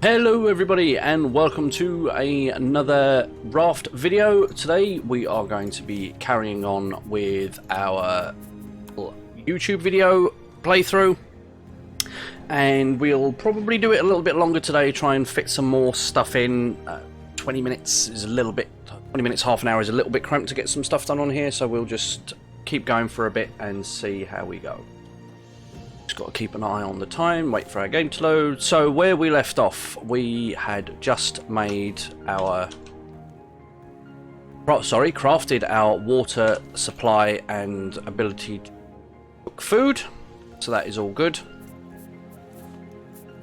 Hello everybody and welcome to another Raft video. Today we are going to be carrying on with our YouTube video playthrough, and we'll probably do it a little bit longer today, try and fit some more stuff in. 20 minutes is a little bit, 20 minutes, half an hour is a little bit cramped to get some stuff done on here, so we'll just keep going for a bit and see how we go. Just got to keep an eye on the time, wait for our game to load. So where we left off, we had just made our crafted our water supply and ability to cook food, so that is all good.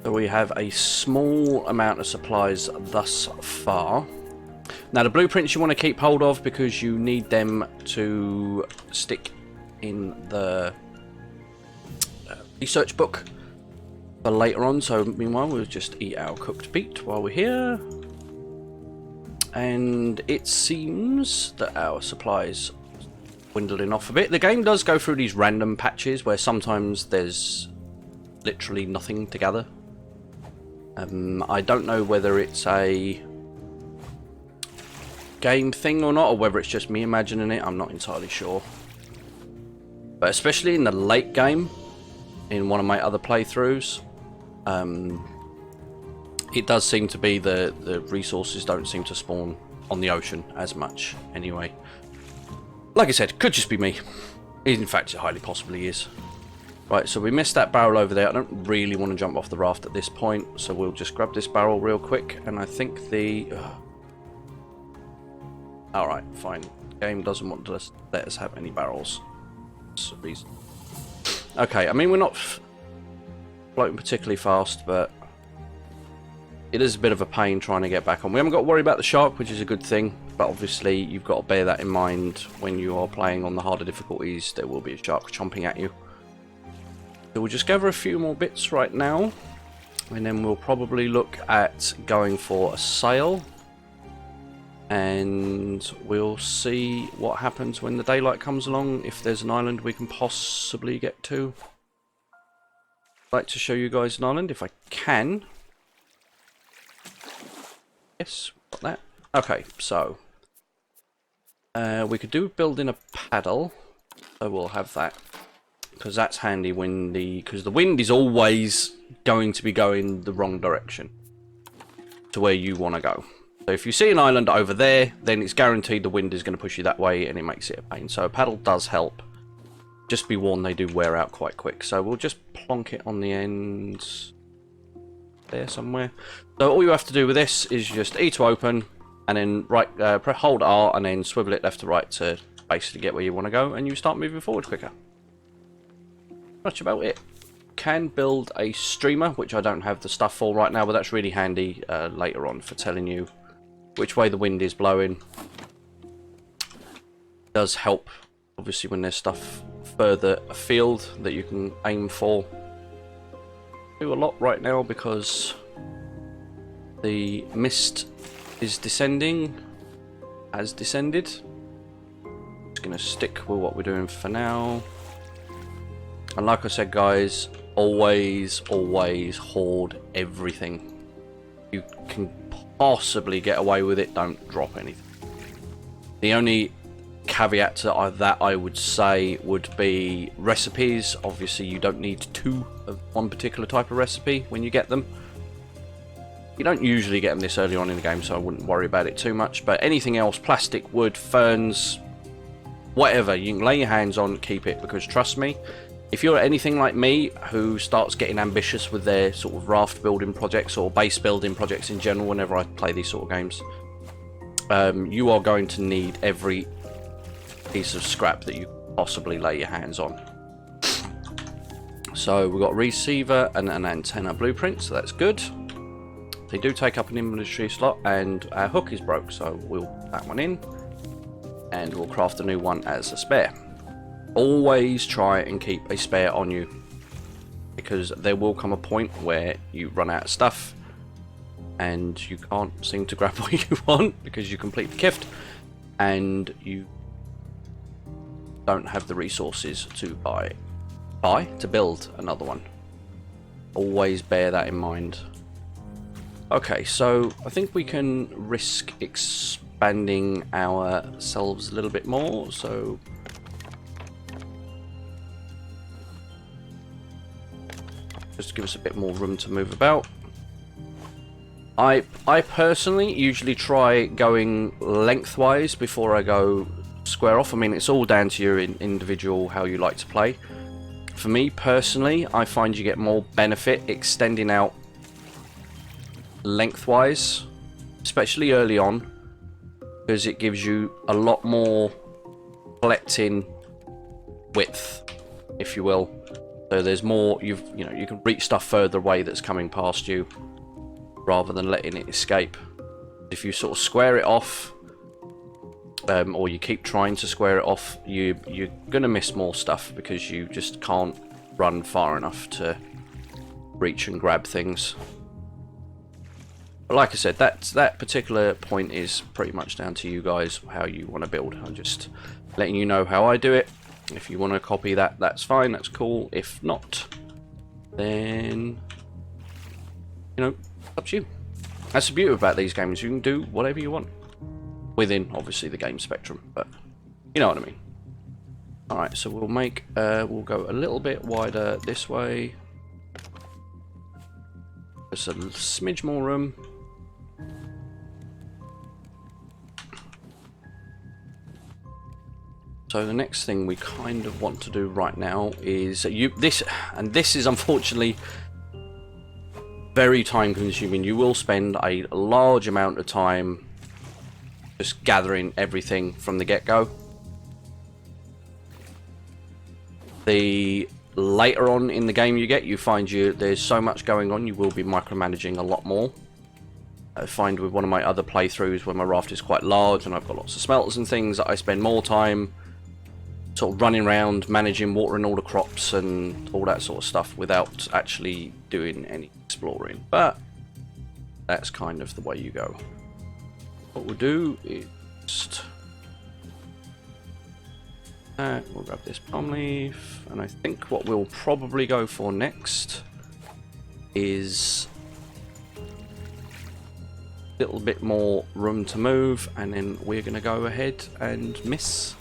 So we have a small amount of supplies thus far. Now the blueprints you want to keep hold of because you need them to stick in the research book for later on. So meanwhile we'll just eat our cooked meat while we're here, and it seems that our supplies dwindling off a bit. The game does go through these random patches where sometimes there's literally nothing to gather. I don't know whether it's a game thing or not, or whether it's just me imagining it. I'm not entirely sure, but especially in the late game, in one of my other playthroughs, it does seem to be the resources don't seem to spawn on the ocean as much anyway. Like I said, could just be me. In fact, it highly possibly is. Right, so we missed that barrel over there. I don't really want to jump off the raft at this point, so we'll just grab this barrel real quick, and I think the... Alright, fine. The game doesn't want to let us have any barrels. That's a reason. Okay, I mean, we're not floating particularly fast, but it is a bit of a pain trying to get back on. We haven't got to worry about the shark, which is a good thing, but obviously you've got to bear that in mind when you are playing on the harder difficulties. There will be a shark chomping at you. So we'll just gather a few more bits right now, and then we'll probably look at going for a sail, and we'll see what happens when the daylight comes along, if there's an island we can possibly get to. I'd like to show you guys an island if I can. Yes, got that. Okay, so we could do building a paddle, so we'll have that, because that's handy when because the wind is always going to be going the wrong direction to where you want to go. So if you see an island over there, then it's guaranteed the wind is going to push you that way, and it makes it a pain. So a paddle does help. Just be warned, they do wear out quite quick. So we'll just plonk it on the end there somewhere. So all you have to do with this is just E to open, and then hold R and then swivel it left to right to basically get where you want to go, and you start moving forward quicker. Much about it. Can build a streamer, which I don't have the stuff for right now, but that's really handy later on for telling you which way the wind is blowing. It does help, obviously, when there's stuff further afield that you can aim for. Do a lot right now because the mist is descending, has descended. Just gonna stick with what we're doing for now. And like I said, guys, always hoard everything. You can possibly get away with it, don't drop anything. The only caveat to that I would say would be recipes. Obviously you don't need two of one particular type of recipe when you get them. You don't usually get them this early on in the game, so I wouldn't worry about it too much, but anything else, plastic, wood, ferns, whatever you can lay your hands on, keep it, because trust me, if you're anything like me who starts getting ambitious with their sort of raft building projects or base building projects in general whenever I play these sort of games, you are going to need every piece of scrap that you possibly lay your hands on. So we've got a receiver and an antenna blueprint, so that's good. They do take up an inventory slot, and our hook is broke, so we'll put that one in, and we'll craft a new one as a spare. Always try and keep a spare on you, because there will come a point where you run out of stuff and you can't seem to grab what you want because you complete the gift and you don't have the resources to buy to build another one. Always bear that in mind. Okay, so I think we can risk expanding ourselves a little bit more, so just to give us a bit more room to move about. I personally usually try going lengthwise before I go square off. I mean, it's all down to your individual how you like to play. For me personally, I find you get more benefit extending out lengthwise, especially early on, because it gives you a lot more collecting width, if you will. So there's more, you can reach stuff further away that's coming past you rather than letting it escape. If you sort of square it off, or you keep trying to square it off, you're gonna miss more stuff because you just can't run far enough to reach and grab things. But like I said, that particular point is pretty much down to you guys, how you want to build. I'm just letting you know how I do it. If you want to copy that, that's fine, that's cool. If not, then, up to you. That's the beauty about these games. You can do whatever you want. Within, obviously, the game spectrum, but you know what I mean. Alright, so we'll go a little bit wider this way. There's a smidge more room. So the next thing we kind of want to do right now is this is unfortunately very time consuming. You will spend a large amount of time just gathering everything from the get-go. The later on in the game you find there's so much going on, you will be micromanaging a lot more. I find with one of my other playthroughs where my raft is quite large and I've got lots of smelters and things, that I spend more time sort of running around, managing, watering all the crops and all that sort of stuff without actually doing any exploring. But that's kind of the way you go. What we'll do is just we'll grab this palm leaf, and I think what we'll probably go for next is a little bit more room to move, and then we're going to go ahead and miss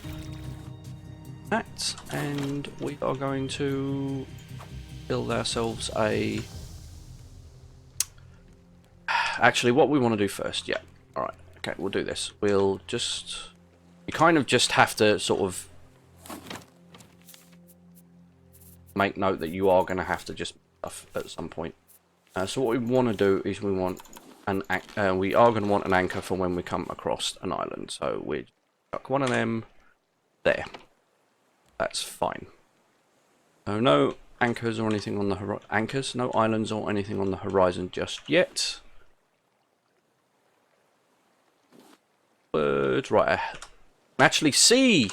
that, and we are going to build ourselves a... Actually, what we want to do first, yeah, alright. Okay, we'll do this. You kind of just have to sort of make note that you are going to have to just stuff at some point. So what we want to do is we are going to want an anchor for when we come across an island. So we chuck one of them there. That's fine. So no anchors or anything on the no islands or anything on the horizon just yet. Right, I can actually see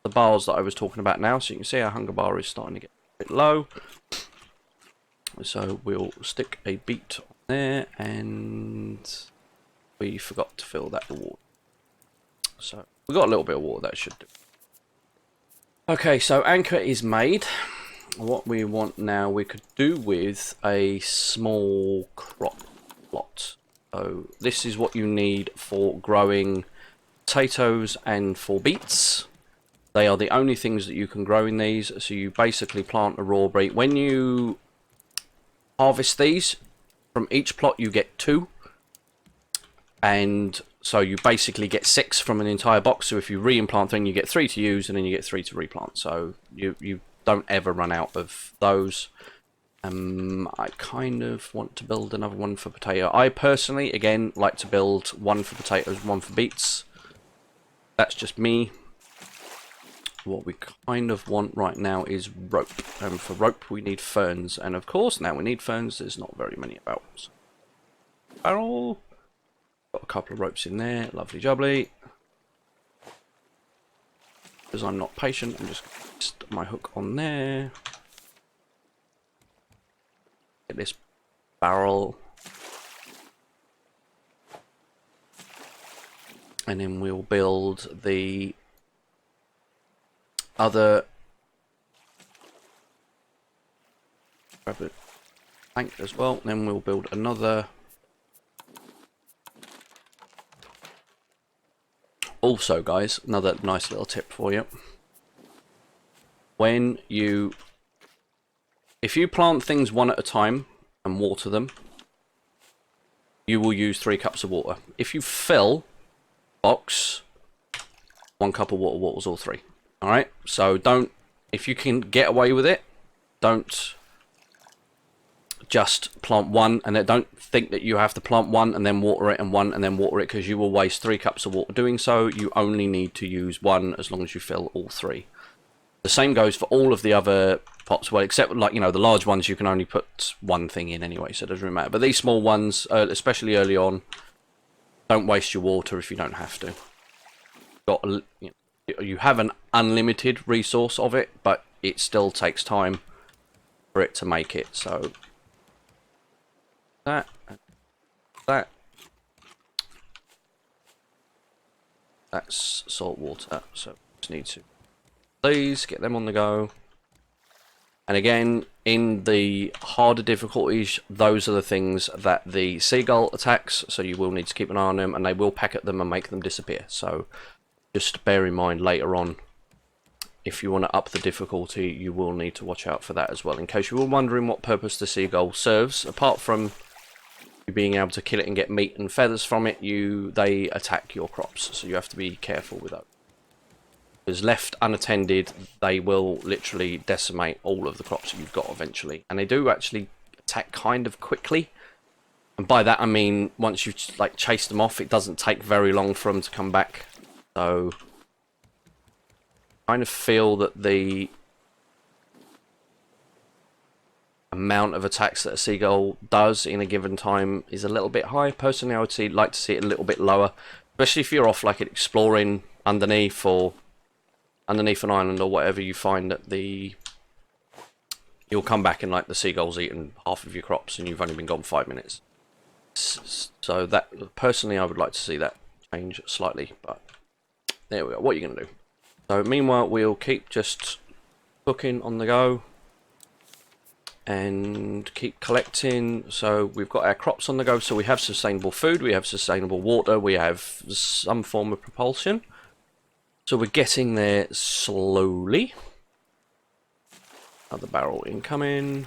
the bars that I was talking about now, so you can see our hunger bar is starting to get a bit low. So we'll stick a beet on there, and we forgot to fill that with water. So we got a little bit of water, that should do. Okay, so anchor is made. What we want now, we could do with a small crop plot. So this is what you need for growing potatoes and for beets. They are the only things that you can grow in these. So you basically plant a raw breed. When you harvest these, from each plot you get 2. And so you basically get 6 from an entire box. So if you re-implant thing, you get 3 to use, and then you get 3 to replant. So you don't ever run out of those. I kind of want to build another one for potato. I personally, again, like to build one for potatoes, one for beets. That's just me. What we kind of want right now is rope. And for rope, we need ferns. And of course, now we need ferns. There's not very many about. So, barrel. Got a couple of ropes in there. Lovely jubbly. Because I'm not patient, I'm just going to stick my hook on there. Get this barrel. And then we'll build the other grab it plank as well. Then we'll build another Also, guys, another nice little tip for you. If you plant things one at a time and water them, you will use 3 cups of water. If you fill box, 1 cup of water waters all 3. Alright, so don't, if you can get away with it, don't just plant one, and then don't think that you have to plant one and then water it and one and then water it, because you will waste 3 cups of water doing so. You only need to use 1 as long as you fill all 3. The same goes for all of the other pots, well, except, like, you know, the large ones you can only put 1 thing in anyway, so it doesn't really matter. But these small ones, especially early on, don't waste your water if you don't have to. You have an unlimited resource of it, but it still takes time for it to make it. So that. That's salt water, so just need to please get them on the go. And again, in the harder difficulties, those are the things that the seagull attacks, so you will need to keep an eye on them, and they will peck at them and make them disappear. So just bear in mind later on, if you want to up the difficulty, you will need to watch out for that as well. In case you were wondering what purpose the seagull serves, apart from you being able to kill it and get meat and feathers from it, they attack your crops, so you have to be careful with those. Because left unattended, they will literally decimate all of the crops that you've got eventually. And they do actually attack kind of quickly. And by that I mean, once you've like chased them off, it doesn't take very long for them to come back. So I kind of feel that the amount of attacks that a seagull does in a given time is a little bit high. Personally, I would like to see it a little bit lower, especially if you're off like exploring underneath an island or whatever. You find that you'll come back and like the seagull's eaten half of your crops and you've only been gone 5 minutes. So that, personally, I would like to see that change slightly, but there we go. What are you going to do? So meanwhile, we'll keep just cooking on the go and keep collecting. So we've got our crops on the go, so we have sustainable food, we have sustainable water, we have some form of propulsion. So we're getting there slowly. Another barrel incoming.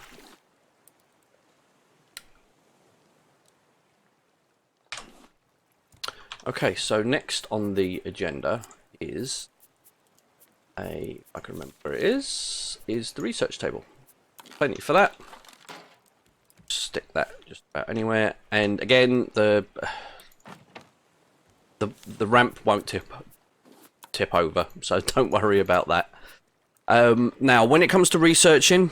Okay, so next on the agenda is I can remember where it is the research table. Plenty for that. Stick that just about anywhere. And again, the ramp won't tip over, so don't worry about that. Now, when it comes to researching,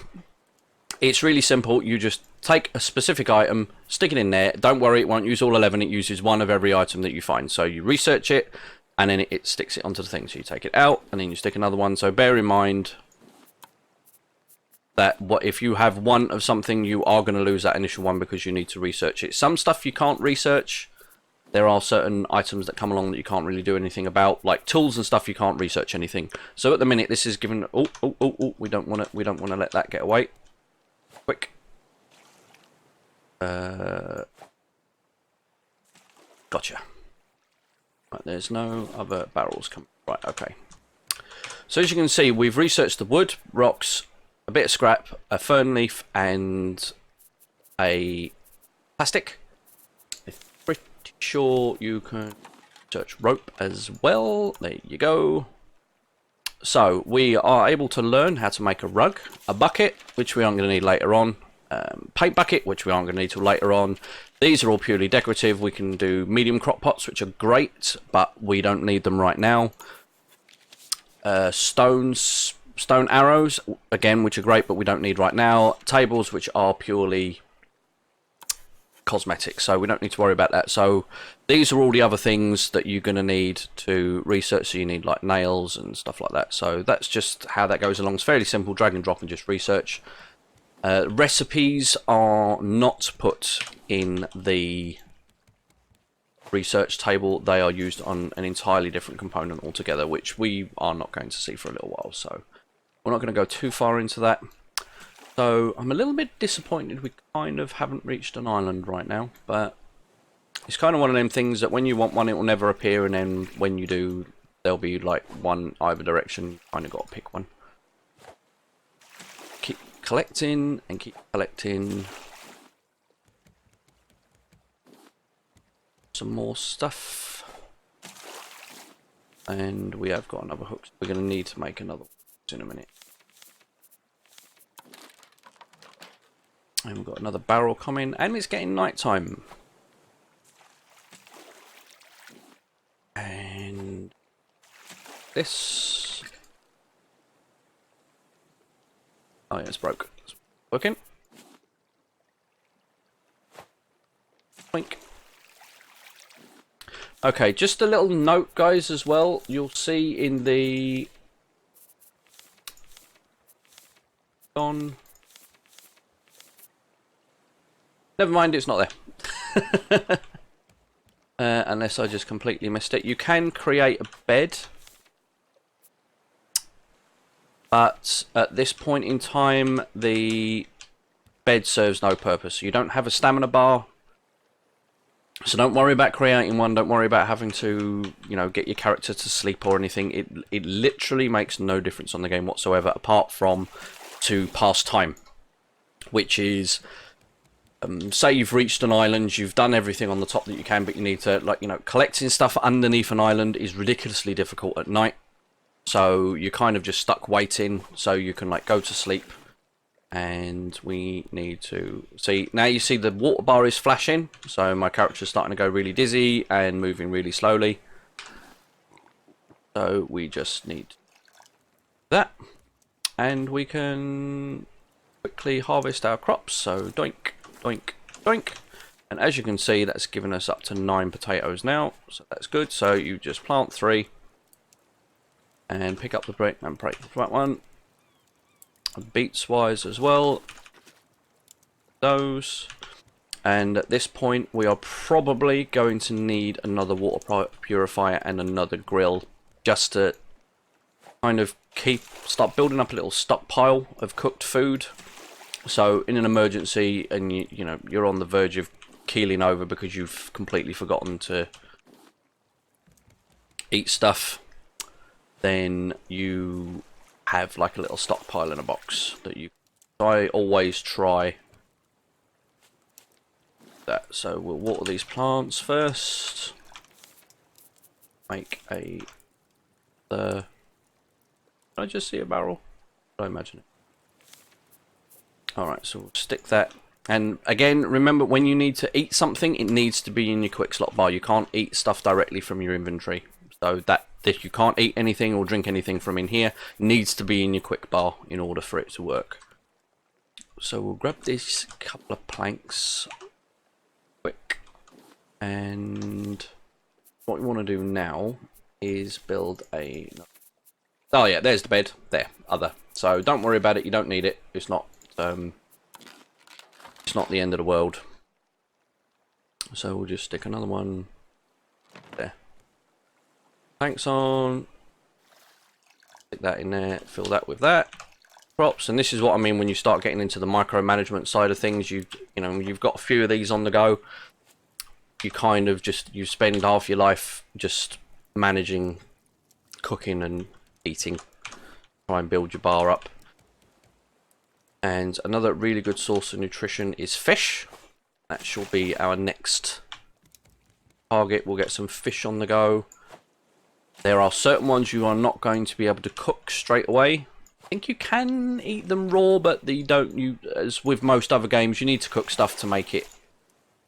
it's really simple. You just take a specific item, stick it in there. Don't worry, it won't use all 11. It uses 1 of every item that you find. So you research it, and then it sticks it onto the thing. So you take it out, and then you stick another one. So bear in mind that if you have 1 of something, you are going to lose that initial one because you need to research it. Some stuff you can't research. There are certain items that come along that you can't really do anything about, like tools and stuff. You can't research anything. So at the minute, this is given. Oh! We don't want to let that get away. Quick. Gotcha. Right, there's no other barrels coming. Right, okay. So as you can see, we've researched the wood, rocks, a bit of scrap, a fern leaf, and a plastic. I'm pretty sure you can search rope as well. There you go. So we are able to learn how to make a rug, a bucket, which we aren't going to need later on, paint bucket, which we aren't going to need till later on. These are all purely decorative. We can do medium crock pots, which are great, but we don't need them right now. Stone arrows, again, which are great, but we don't need right now. Tables, which are purely cosmetic, so we don't need to worry about that. So these are all the other things that you're going to need to research. So you need like nails and stuff like that. So that's just how that goes along. It's fairly simple, drag and drop and just research. Recipes are not put in the research table. They are used on an entirely different component altogether, which we are not going to see for a little while. So we're not going to go too far into that. So I'm a little bit disappointed we kind of haven't reached an island right now, but It's kind of one of them things that when you want one, it will never appear, and then when you do, there'll be like one either direction. You kind of got to pick one. Keep collecting and keep collecting. Some more stuff. And we have got another hook. We're going to need to make another in a minute. And we've got another barrel coming, and it's getting nighttime. And this. Oh yeah, it's broke. It's working. Boink. Okay, just a little note, guys, as well. You'll see in the never mind, it's not there. Unless I just completely missed it. You can create a bed, but at this point in time, the bed serves no purpose. You don't have a stamina bar, so don't worry about creating one. Don't worry about having to, you know, get your character to sleep or anything. It literally makes no difference on the game whatsoever, apart from to pass time, which is, say you've reached an island, you've done everything on the top that you can, but you need to, like, you know, collecting stuff underneath an island is ridiculously difficult at night. So you're kind of just stuck waiting, so you can like go to sleep. And we need to see, now you see the water bar is flashing, so my character's starting to go really dizzy and moving really slowly. So we just need that, and we can quickly harvest our crops. So doink, doink, doink. And as you can see, that's given us up to 9 potatoes now, so that's good. So you just plant 3 and pick up the break and break that one. Beets wise as well, those. And at this point we are probably going to need another water purifier and another grill, just to kind of start building up a little stockpile of cooked food, so in an emergency and you know you're on the verge of keeling over because you've completely forgotten to eat stuff, then you have like a little stockpile in a box that you. I always try that. So we'll water these plants first. Make a. Did I just see a barrel? Did I imagine it? All right, so we'll stick that. And again, remember, when you need to eat something, it needs to be in your quick slot bar. You can't eat stuff directly from your inventory. So that you can't eat anything or drink anything from in here. It needs to be in your quick bar in order for it to work. So we'll grab this couple of planks quick. And what we want to do now is build a. Oh yeah, there's the bed. There, other. So don't worry about it. You don't need it. It's not the end of the world. So we'll just stick another one there. Planks on. Stick that in there. Fill that with that. Crops, and this is what I mean when you start getting into the micromanagement side of things. You know, you've got a few of these on the go. You kind of you spend half your life just managing cooking and eating. Try and build your bar up. And another really good source of nutrition is fish. That shall be our next target. We'll get some fish on the go. There are certain ones you are not going to be able to cook straight away. I think you can eat them raw, but as with most other games, you need to cook stuff to make it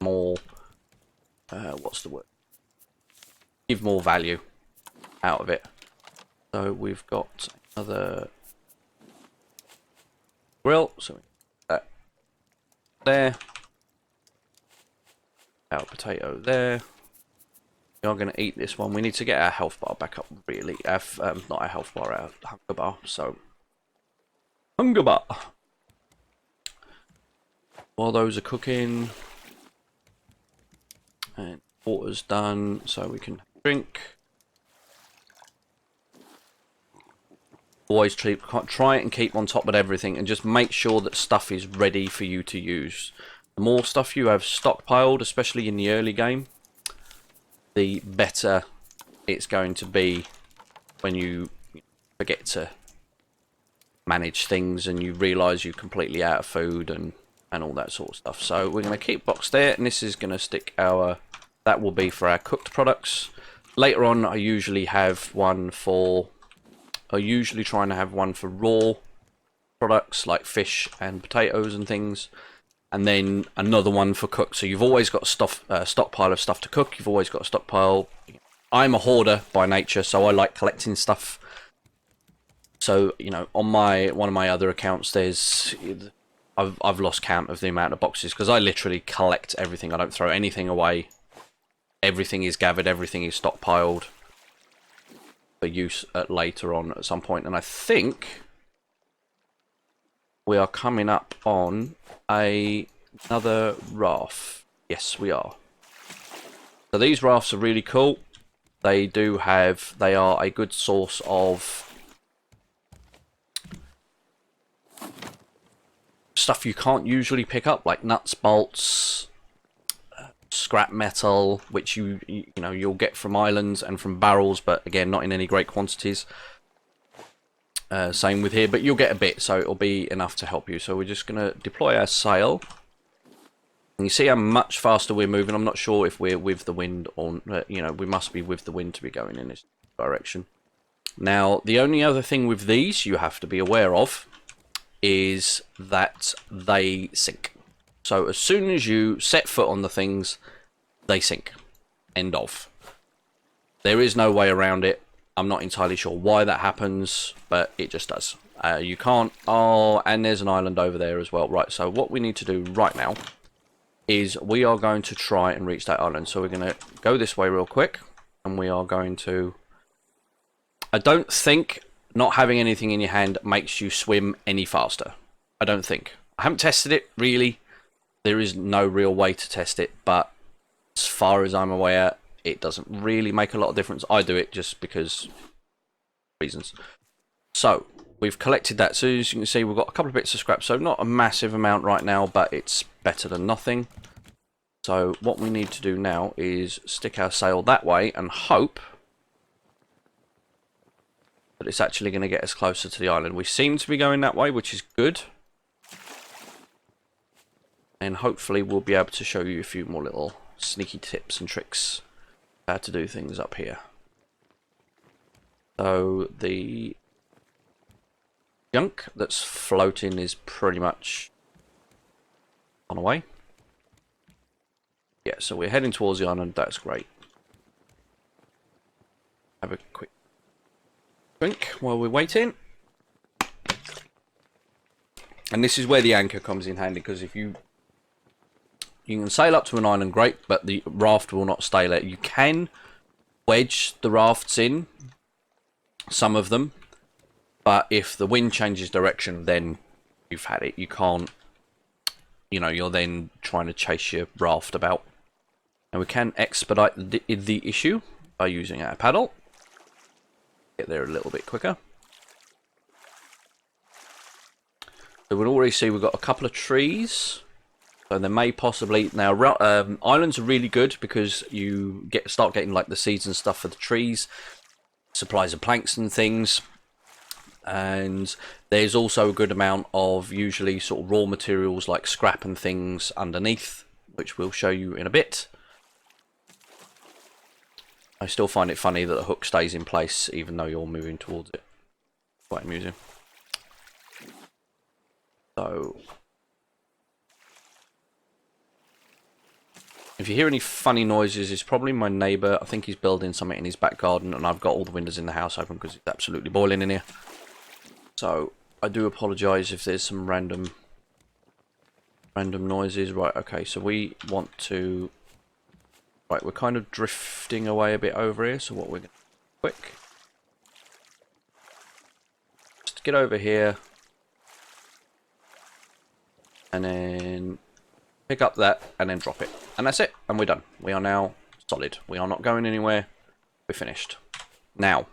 more, what's the word? Give more value out of it. So we've got another grill, so that there. Our potato there. We are going to eat this one. We need to get our health bar back up, really. Not our health bar, our hunger bar. So, hunger bar. While those are cooking, and water's done, so we can drink. Always try and keep on top of everything, and just make sure that stuff is ready for you to use. The more stuff you have stockpiled, especially in the early game, the better it's going to be when you forget to manage things and you realise you're completely out of food and all that sort of stuff. So we're going to keep box there, and this is going to stick our, that will be for our cooked products. Later on I usually have one for, trying to have one for raw products like fish and potatoes and things, and then another one for cook. So you've always got a stockpile of stuff to cook. You've always got a stockpile. I'm a hoarder by nature, so I like collecting stuff. So, you know, on one of my other accounts, I've lost count of the amount of boxes, because I literally collect everything. I don't throw anything away. Everything is gathered, everything is stockpiled for use later on at some point. And I think we are coming up on another raft. Yes, we are. So these rafts are really cool. They are a good source of stuff you can't usually pick up, like nuts, bolts, scrap metal, which you'll get from islands and from barrels, but again, not in any great quantities. Same with here, but you'll get a bit, so it'll be enough to help you. So we're just going to deploy our sail. And you see how much faster we're moving. I'm not sure if we're with the wind or, we must be with the wind to be going in this direction. Now, the only other thing with these you have to be aware of is that they sink. So as soon as you set foot on the things, they sink. End of. There is no way around it. I'm not entirely sure why that happens, but it just does. You can't... Oh, and there's an island over there as well. Right, so what we need to do right now is we are going to try and reach that island. So we're going to go this way real quick, and we are going to... I don't think not having anything in your hand makes you swim any faster. I don't think. I haven't tested it, really. There is no real way to test it, but as far as I'm aware, it doesn't really make a lot of difference. I do it just because reasons. So we've collected that. So as you can see, we've got a couple of bits of scrap. So not a massive amount right now, but it's better than nothing. So what we need to do now is stick our sail that way and hope that it's actually going to get us closer to the island. We seem to be going that way, which is good. And hopefully we'll be able to show you a few more little sneaky tips and tricks how to do things up here. So the junk that's floating is pretty much on the way. Yeah, so we're heading towards the island. That's great. Have a quick drink while we're waiting. And this is where the anchor comes in handy, because if you can sail up to an island, great, but the raft will not stay there. You can wedge the rafts in, some of them, but if the wind changes direction, then you've had it. You can't, you're then trying to chase your raft about. And we can expedite the issue by using our paddle. Get there a little bit quicker. So we'll already see we've got a couple of trees. So there may possibly... Now, islands are really good because you start getting like the seeds and stuff for the trees. Supplies of planks and things. And there's also a good amount of usually sort of raw materials like scrap and things underneath, which we'll show you in a bit. I still find it funny that the hook stays in place even though you're moving towards it. Quite amusing. So... if you hear any funny noises, it's probably my neighbour. I think he's building something in his back garden, and I've got all the windows in the house open because it's absolutely boiling in here. So I do apologise if there's some random noises. Right, okay, so we want to... Right, we're kind of drifting away a bit over here, so what we're going to do quick... just get over here. And then... pick up that and then drop it, and that's it, and we're done. We are now solid. We are not going anywhere. We're finished. Now,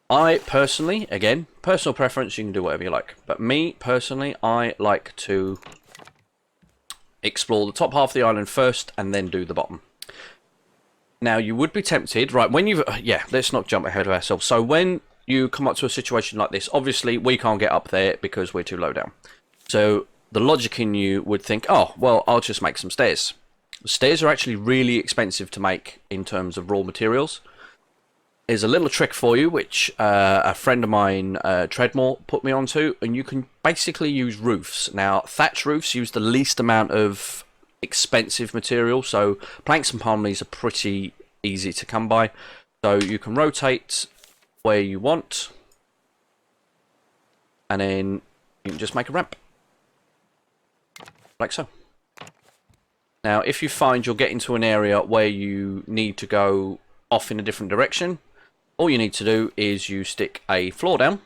I personally, again, personal preference, you can do whatever you like, but me personally, I like to explore the top half of the island first and then do the bottom. Now, you would be tempted, right, when you've... yeah, let's not jump ahead of ourselves. So when you come up to a situation like this, obviously we can't get up there because we're too low down. So the logic in you would think, oh, well, I'll just make some stairs. Stairs are actually really expensive to make in terms of raw materials. There's a little trick for you, which a friend of mine, Treadmore, put me onto, and you can basically use roofs. Now, thatch roofs use the least amount of expensive material, so planks and palm leaves are pretty easy to come by. So you can rotate where you want, and then you can just make a ramp like so. Now, if you find you'll get into an area where you need to go off in a different direction, all you need to do is you stick a floor down,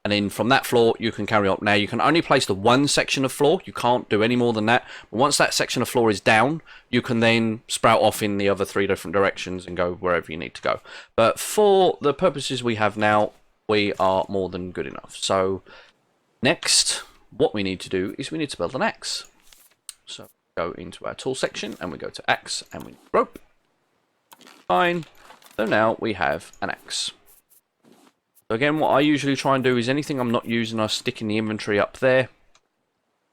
and then from that floor you can carry on. Now, you can only place the one section of floor, you can't do any more than that. But once that section of floor is down, you can then sprout off in the other 3 different directions and go wherever you need to go. But for the purposes we have now, we are more than good enough. So next, what we need to do is we need to build an axe. So go into our tool section and we go to axe and we need rope. Fine. So now we have an axe. So again, what I usually try and do is anything I'm not using, I stick in the inventory up there.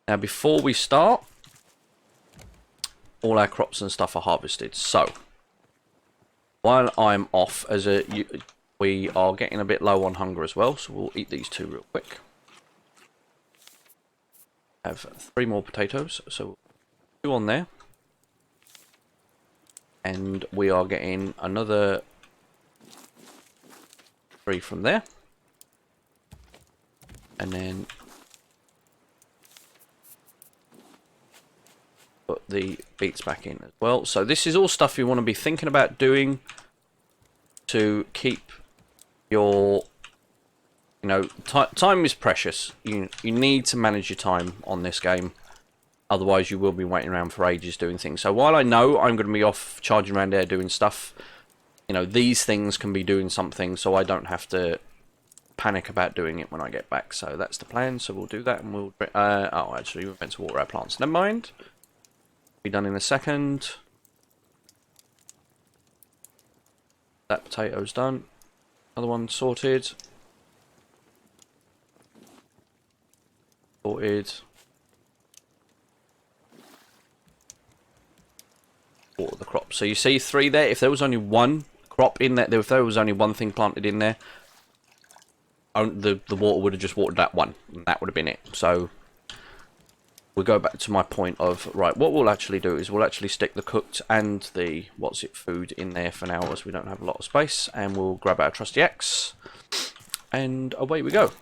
Now, before we start, all our crops and stuff are harvested. So while I'm off, we are getting a bit low on hunger as well, so we'll eat these 2 real quick. Have 3 more potatoes, so 2 on there. And we are getting another 3 from there. And then put the beets back in as well. So this is all stuff you want to be thinking about doing to keep your... you know, time is precious. You need to manage your time on this game. Otherwise, you will be waiting around for ages doing things. So while I know I'm going to be off charging around there doing stuff, you know, these things can be doing something, so I don't have to panic about doing it when I get back. So that's the plan. So we'll do that, and we'll... oh, actually, we're meant to water our plants. Never mind. Be done in a second. That potato's done. Another one sorted. Sorted. Water the crop. So you see 3 there. If there was only 1 crop in there, if there was only 1 thing planted in there, the water would have just watered that 1, and that would have been it. So we'll go back to my point of, right, what we'll actually do is we'll actually stick the cooked and the food in there for now, as we don't have a lot of space, and we'll grab our trusty axe and away we go.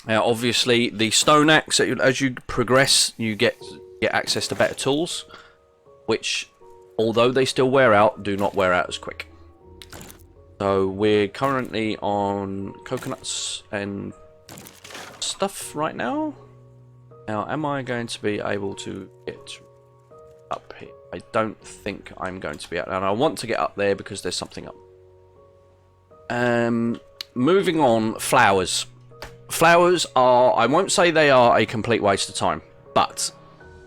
Now, obviously, the stone axe, as you progress, you get access to better tools, which, although they still wear out, do not wear out as quick. So we're currently on coconuts and stuff right now. Now, am I going to be able to get up here? I don't think I'm going to be able, and I want to get up there because there's something up. Moving on, flowers. Flowers are, I won't say they are a complete waste of time, but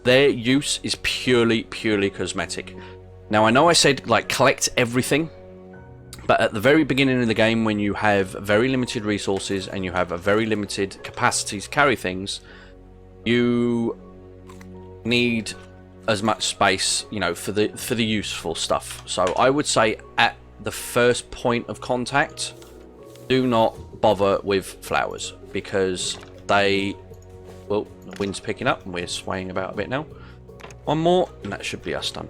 their use is purely cosmetic. Now, I know I said, like, collect everything, but at the very beginning of the game, when you have very limited resources and you have a very limited capacity to carry things, you need as much space, you know, for the useful stuff. So I would say at the first point of contact, do not bother with flowers, because they... well, the wind's picking up and we're swaying about a bit now. 1 more, and that should be us done.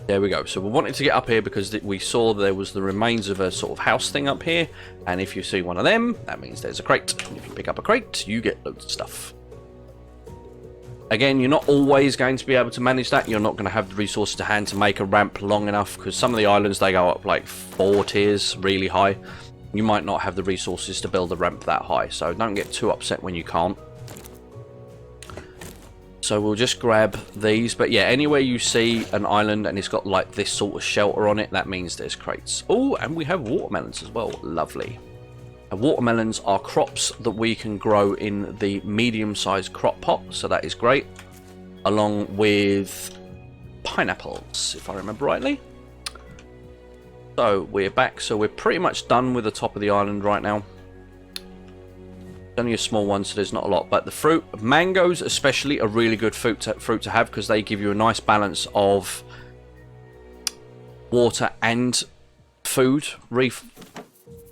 There we go. So we wanted to get up here because we saw there was the remains of a sort of house thing up here, and if you see one of them, that means there's a crate. And if you pick up a crate, you get loads of stuff. Again, you're not always going to be able to manage that. You're not going to have the resources to hand to make a ramp long enough, because some of the islands, they go up like 4 tiers really high. You might not have the resources to build a ramp that high, so don't get too upset when you can't. So we'll just grab these, but yeah, anywhere you see an island and it's got like this sort of shelter on it, that means there's crates. Oh, and we have watermelons as well. Lovely. And watermelons are crops that we can grow in the medium-sized crop pot, so that is great. Along with pineapples, if I remember rightly. So we're back, so we're pretty much done with the top of the island right now. It's only a small one, so there's not a lot, but the fruit, mangoes especially, are really good fruit to have because they give you a nice balance of water and food.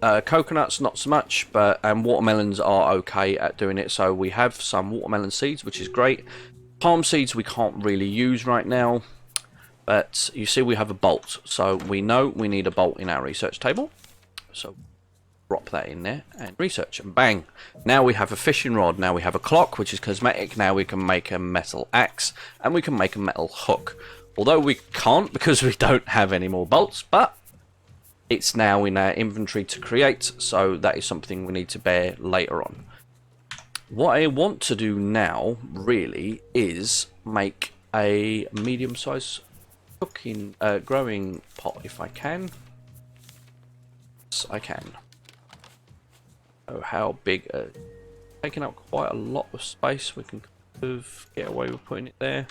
Coconuts not so much, but watermelons are okay at doing it. So we have some watermelon seeds, which is great. Palm seeds we can't really use right now, but you see we have a bolt, so we know we need a bolt in our research table. So drop that in there and research, and bang, now we have a fishing rod. Now we have a clock, which is cosmetic. Now we can make a metal axe and we can make a metal hook, although we can't because we don't have any more bolts, but it's now in our inventory to create, so that is something we need to bear later on. What I want to do now really is make a medium-sized cooking growing pot if I can. Yes, I can. Oh, how big? Taking up quite a lot of space. We can kind of get away with putting it there.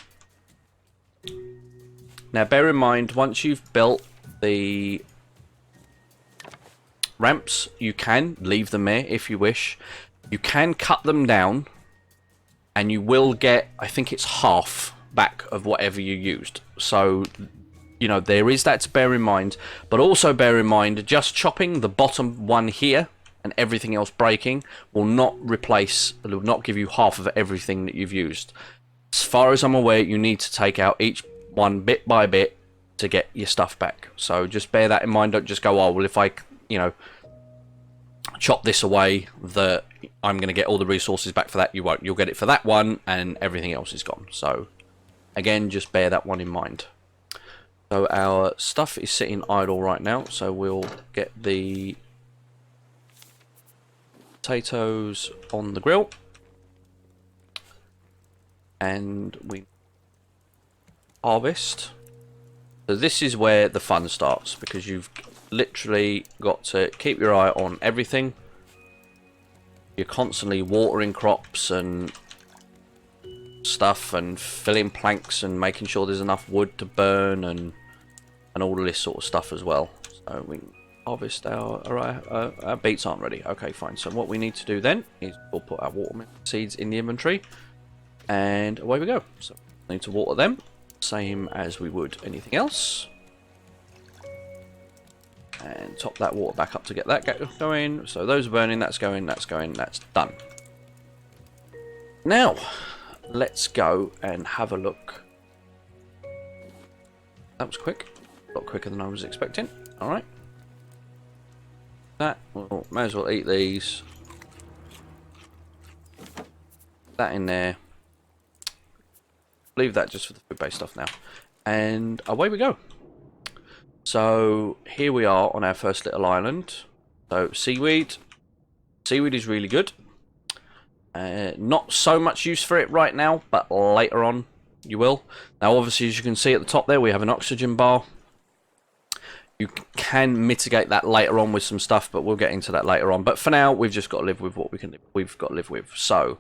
Now bear in mind, once you've built the ramps, you can leave them there if you wish. You can cut them down and you will get, I think it's half back of whatever you used. So, you know, there is that to bear in mind. But also bear in mind, just chopping the bottom one here and everything else breaking will not give you half of everything that you've used. As far as I'm aware, you need to take out each one bit by bit to get your stuff back. So just bear that in mind. Don't just go, oh, well, if I, you know, chop this away, that I'm going to get all the resources back for that. You won't. You'll get it for that one and everything else is gone. So again, just bear that one in mind. So our stuff is sitting idle right now, so we'll get the potatoes on the grill and we harvest. So this is where the fun starts, because you've literally got to keep your eye on everything. You're constantly watering crops and stuff and filling planks and making sure there's enough wood to burn and all of this sort of stuff as well. So we can harvest our beets aren't ready. Okay, fine. So what we need to do then is we'll put our watermelon seeds in the inventory and away we go. So we need to water them, same as we would anything else. And top that water back up to get that going. So those are burning, that's going, that's done. Now, let's go and have a look. That was quick. A lot quicker than I was expecting. Alright. That, well, may as well eat these. That in there. Leave that just for the food-based stuff now. And away we go. So here we are on our first little island. So seaweed. Seaweed is really good. Not so much use for it right now, but later on you will. Now obviously, as you can see at the top there, we have an oxygen bar. You can mitigate that later on with some stuff, but we'll get into that later on. But for now, we've just got to live with what we've got to live with. So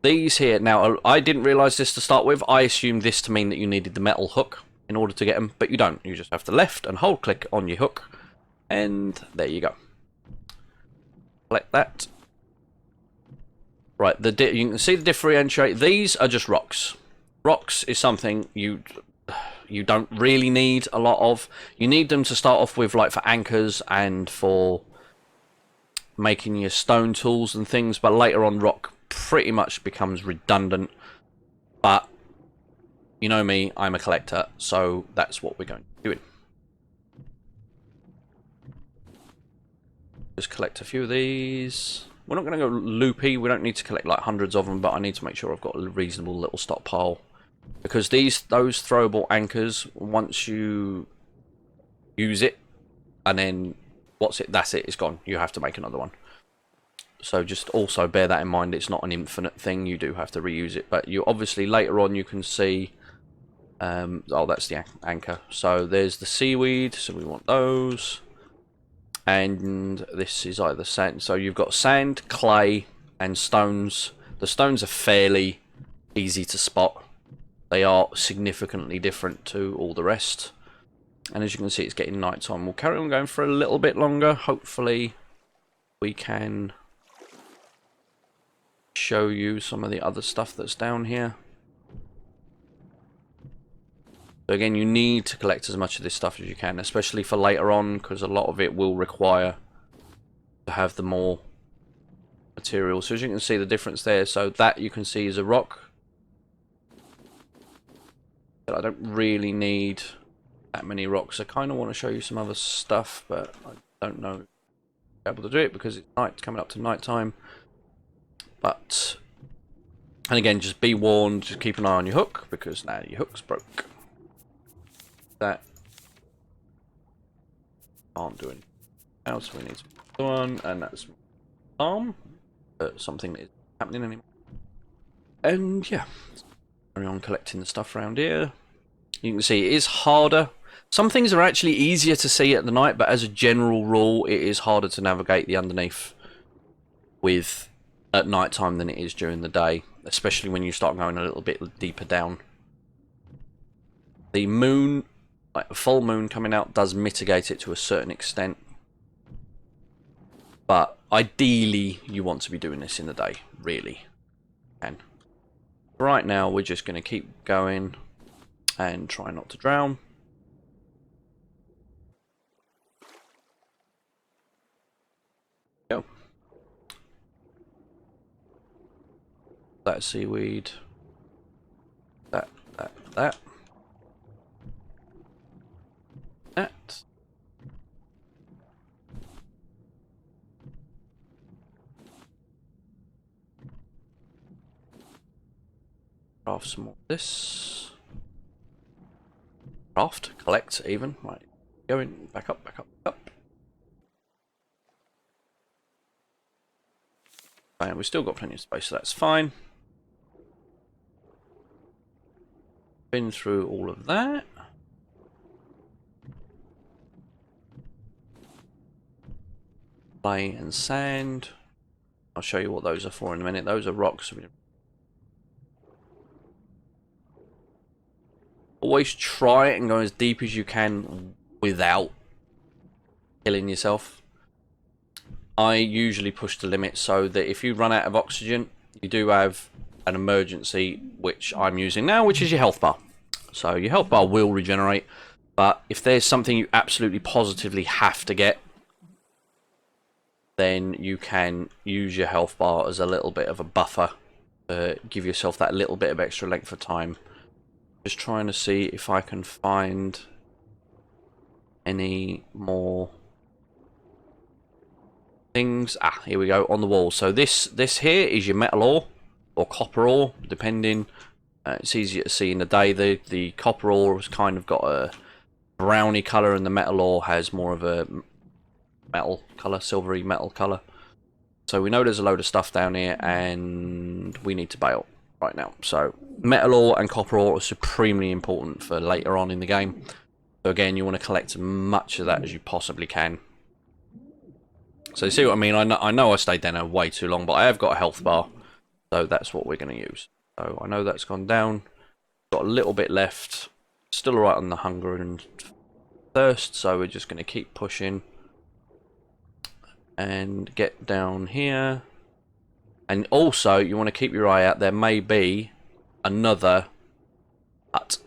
these here, now I didn't realise this to start with. I assumed this to mean that you needed the metal hook in order to get them, but you don't. You just have to left and hold click on your hook, and there you go. Collect that. Right, you can see the differentiate. These are just rocks. Rocks is something you don't really need a lot of. You need them to start off with, like for anchors and for making your stone tools and things, but later on rock pretty much becomes redundant. But you know me, I'm a collector, so that's what we're going to be doing. Just collect a few of these. We're not going to go loopy. We don't need to collect like hundreds of them, but I need to make sure I've got a reasonable little stockpile. Because those throwable anchors, once you use it, and then that's it, it's gone. You have to make another one. So just also bear that in mind. It's not an infinite thing. You do have to reuse it. But you obviously later on you can see, oh, that's the anchor. So there's the seaweed. So we want those. And this is either sand. So you've got sand, clay, and stones. The stones are fairly easy to spot. they are significantly different to all the rest. And as you can see, it's getting night time. We'll carry on going for a little bit longer. Hopefully we can show you some of the other stuff that's down here. So again, you need to collect as much of this stuff as you can, especially for later on, because a lot of it will require to have the more material. So as you can see the difference there, so that you can see is a rock. But I don't really need that many rocks. I kind of want to show you some other stuff, but I don't know if I'm able to do it because it's night, coming up to night time. But, and again, just be warned, just keep an eye on your hook, because now your hook's broke. That can't do anything else. We need one, and that's arm. Something that is happening anymore. And yeah, carry on collecting the stuff around here. You can see it is harder. Some things are actually easier to see at the night, but as a general rule, it is harder to navigate the underneath with at night time than it is during the day, especially when you start going a little bit deeper down. The moon, like the full moon coming out, does mitigate it to a certain extent, but ideally you want to be doing this in the day, really. And right now we're just going to keep going and try not to drown. Go. That seaweed. That. That. Craft some more of this. Craft, collect even. Right. Going back up, back up, back up. And we've still got plenty of space, so that's fine. Been through all of that. Clay and sand. I'll show you what those are for in a minute. Those are rocks. Always try and go as deep as you can without killing yourself. I usually push the limit so that if you run out of oxygen, you do have an emergency, which I'm using now, which is your health bar. So your health bar will regenerate, but if there's something you absolutely positively have to get, then you can use your health bar as a little bit of a buffer to give yourself that little bit of extra length of time. Just trying to see if I can find any more things. Ah, here we go, on the wall. So this here is your metal ore or copper ore, depending. It's easier to see in the day. The copper ore has kind of got a browny color, and the metal ore has more of a metal color, silvery metal color. So we know there's a load of stuff down here, and we need to bail right now. So metal ore and copper ore are supremely important for later on in the game. So again, you want to collect as much of that as you possibly can. So you see what I mean? I know I stayed down there way too long, but I have got a health bar, so that's what we're going to use. So I know that's gone down. Got a little bit left. Still alright on the hunger and thirst, so we're just going to keep pushing and get down here. And also, you want to keep your eye out. There may be another hut,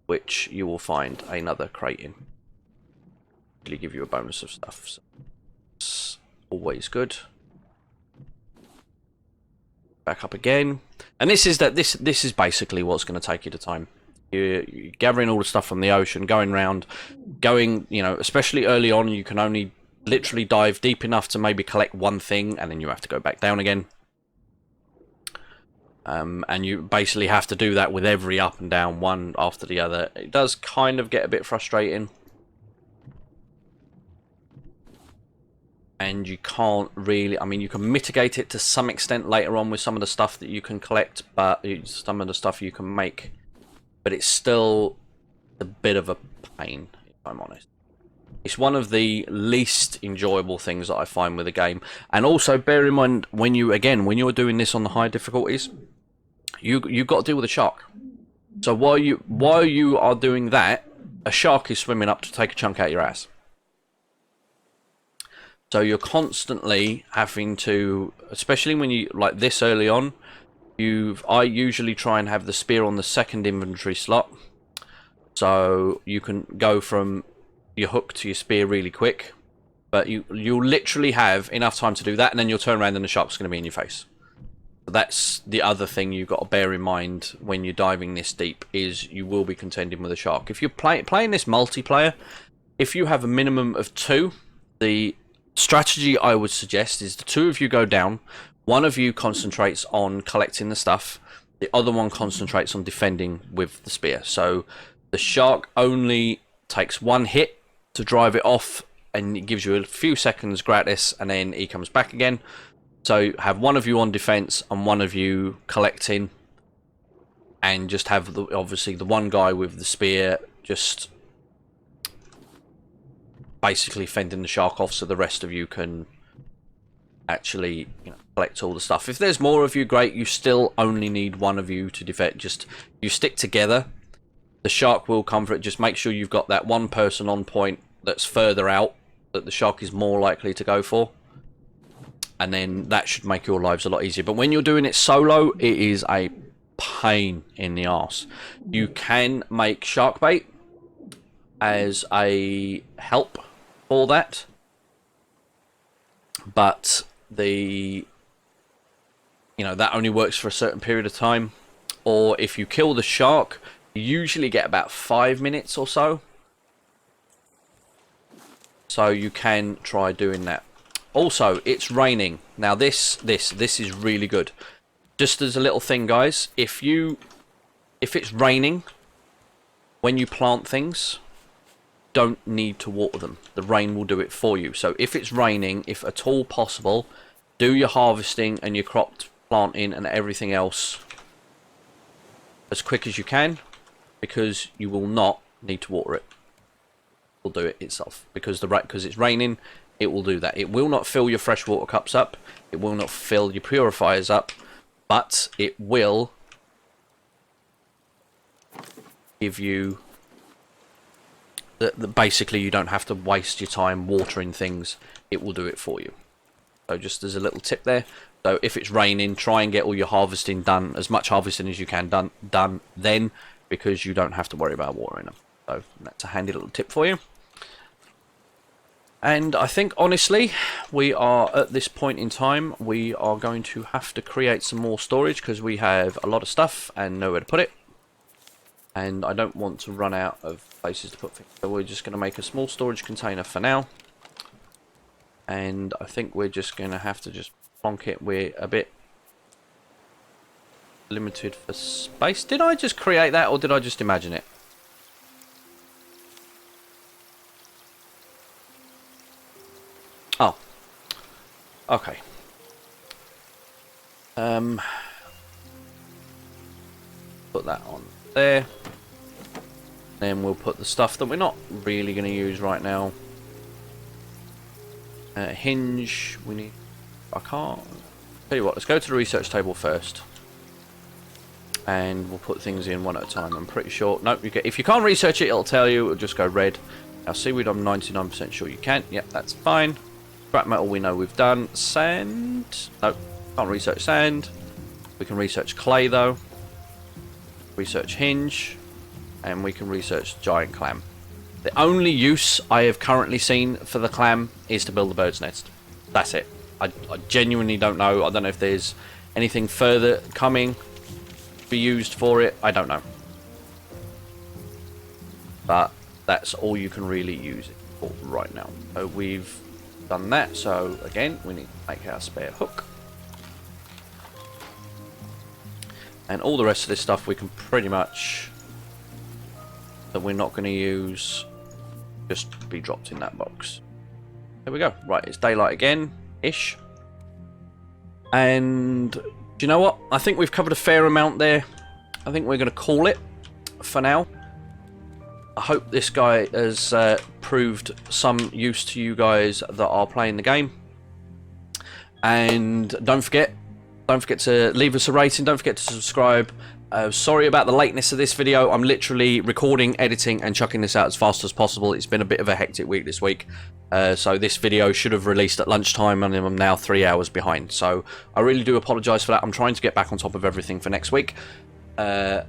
which you will find another crate in. Really give you a bonus of stuff. So it's always good. Back up again. And this is basically what's going to take you to time. You're gathering all the stuff from the ocean, going round, you know, especially early on, you can only literally dive deep enough to maybe collect one thing, and then you have to go back down again. And you basically have to do that with every up and down, one after the other. It does kind of get a bit frustrating. And you can't really, I mean, you can mitigate it to some extent later on with some of the stuff that you can collect, but some of the stuff you can make. But it's still a bit of a pain, if I'm honest. It's one of the least enjoyable things that I find with the game. And also bear in mind, when you're doing this on the high difficulties, you've got to deal with a shark. So while you are doing that, a shark is swimming up to take a chunk out of your ass. So you're constantly having to, especially when you like this early on, I usually try and have the spear on the second inventory slot, so you can go from your hook to your spear really quick. But you'll literally have enough time to do that, and then you'll turn around and the shark's going to be in your face. That's the other thing you've got to bear in mind when you're diving this deep, is you will be contending with a shark. If you're playing this multiplayer, if you have a minimum of 2, the strategy I would suggest is the 2 of you go down, one of you concentrates on collecting the stuff, the other one concentrates on defending with the spear. So the shark only takes 1 hit to drive it off, and it gives you a few seconds gratis, and then he comes back again. So have one of you on defense and one of you collecting, and just have obviously the one guy with the spear just basically fending the shark off, so the rest of you can actually, you know, collect all the stuff. If there's more of you, great. You still only need one of you to defend. Just you stick together, the shark will come for it. Just make sure you've got that one person on point that's further out that the shark is more likely to go for, and then that should make your lives a lot easier. But when you're doing it solo, it is a pain in the arse. You can make shark bait as a help for that, but that only works for a certain period of time. Or if you kill the shark, you usually get about 5 minutes or so. So you can try doing that. Also, it's raining. Now this is really good. Just as a little thing, guys, if it's raining when you plant things, don't need to water them. The rain will do it for you. So if it's raining, if at all possible, do your harvesting and your crop planting and everything else as quick as you can, because you will not need to water it. Will do it itself, because it's raining. It will do that. It will not fill your freshwater cups up. It will not fill your purifiers up, but it will give you basically you don't have to waste your time watering things. It will do it for you. So just as a little tip there. So if it's raining, try and get all your harvesting done, as much harvesting as you can done then, because you don't have to worry about watering them. So that's a handy little tip for you. And I think, honestly, we are at this point in time, we are going to have to create some more storage, because we have a lot of stuff and nowhere to put it. And I don't want to run out of places to put things. So we're just going to make a small storage container for now. And I think we're just going to have to just plonk it. We're a bit limited for space. Did I just create that, or did I just imagine it? Oh. Okay. Put that on there. Then we'll put the stuff that we're not really going to use right now. Hinge, we need... I can't... Tell you what, let's go to the research table first. And we'll put things in one at a time. I'm pretty sure... Nope, if you can't research it, it'll tell you. It'll just go red. Now, seaweed, I'm 99% sure you can. Yep, that's fine. Scrap metal, we know we've done. Sand... Nope, can't research sand. We can research clay, though. Research hinge. And we can research giant clam. The only use I have currently seen for the clam is to build a bird's nest. That's it. I genuinely don't know. I don't know if there's anything further coming to be used for it. I don't know. But that's all you can really use it for right now. So we've done that. So again, we need to make our spare hook. And all the rest of this stuff we can pretty much... that we're not going to use, just be dropped in that box. There we go. Right, it's daylight again ish. And do you know what? I think we've covered a fair amount there. I think we're going to call it for now. I hope this guy has proved some use to you guys that are playing the game. And don't forget to leave us a rating. Don't forget to subscribe. Sorry about the lateness of this video. I'm literally recording, editing, and chucking this out as fast as possible. It's been a bit of a hectic week this week. So this video should have released at lunchtime, and I'm now 3 hours behind. So I really do apologise for that. I'm trying to get back on top of everything for next week. Other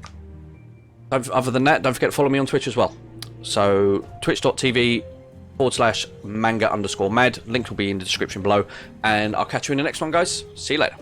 than that, don't forget to follow me on Twitch as well. So twitch.tv/manga_mad. Link will be in the description below. And I'll catch you in the next one, guys. See you later.